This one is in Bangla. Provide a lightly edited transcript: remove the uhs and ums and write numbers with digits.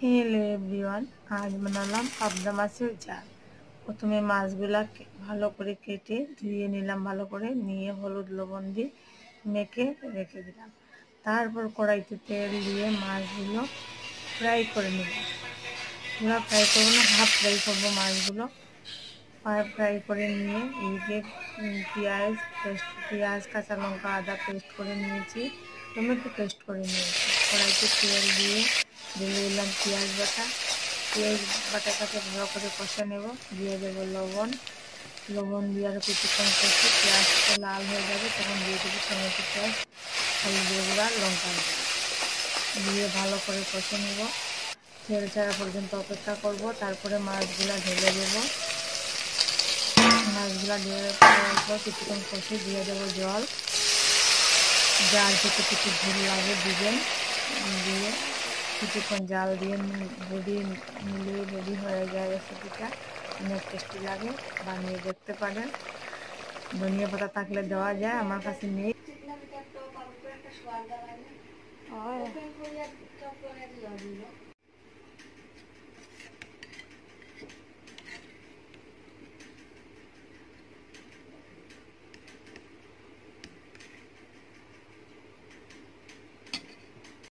হ্যালো এভরিওয়ান, আজ বানালাম পাবদা মাছের ঝাল। প্রথমে মাছগুলা ভালো করে কেটে ধুয়ে নিলাম, ভালো করে নিয়ে হলুদ লবণ দিয়ে মেখে রেখে দিলাম। তারপর কড়াইতে তেল দিয়ে মাছগুলো ফ্রাই করে নিলাম। পুরো ফ্রাই করবো না, হাফ ফ্রাই করবো মাছগুলো। ফ্রাই করে নিয়ে এদিকে পেঁয়াজ কাঁচা লঙ্কা আদা পেস্ট করে নিয়েছি, টমেটো পেস্ট করে নিয়েছি। কড়াইতে তেল দিয়ে ঢেলে দিলাম পেঁয়াজ বাটাটাকে ভালো করে কষে নেব। দিয়ে দেবো লবণ দিয়ে আরও কিছুক্ষণ কষে পেঁয়াজটা লাল হয়ে যাবে, তখন দিয়ে দেবো টমেটো পেস্ট, হলুদের গুঁড়া, লঙ্কার গুঁড়া দিয়ে ভালো করে কষে নেব। তেল ছাড়া পর্যন্ত অপেক্ষা করব। তারপরে মাছগুলা ঢেলে দেবো। মাছগুলা ঢেলে দেওয়ার পর কিছুক্ষণ কষে দিয়ে দেবো জল, যার যতটুকু ঝোল লাগে দিবেন। দিয়ে কিছুক্ষণ জাল দিয়ে মিলিয়ে রেডি হয়ে যায় রেসিপিটা। অনেক টেস্টি লাগে, বানিয়ে দেখতে পারেন। ধনিয়া পাতা থাকলে দেওয়া যায়, আমার কাছে নেই।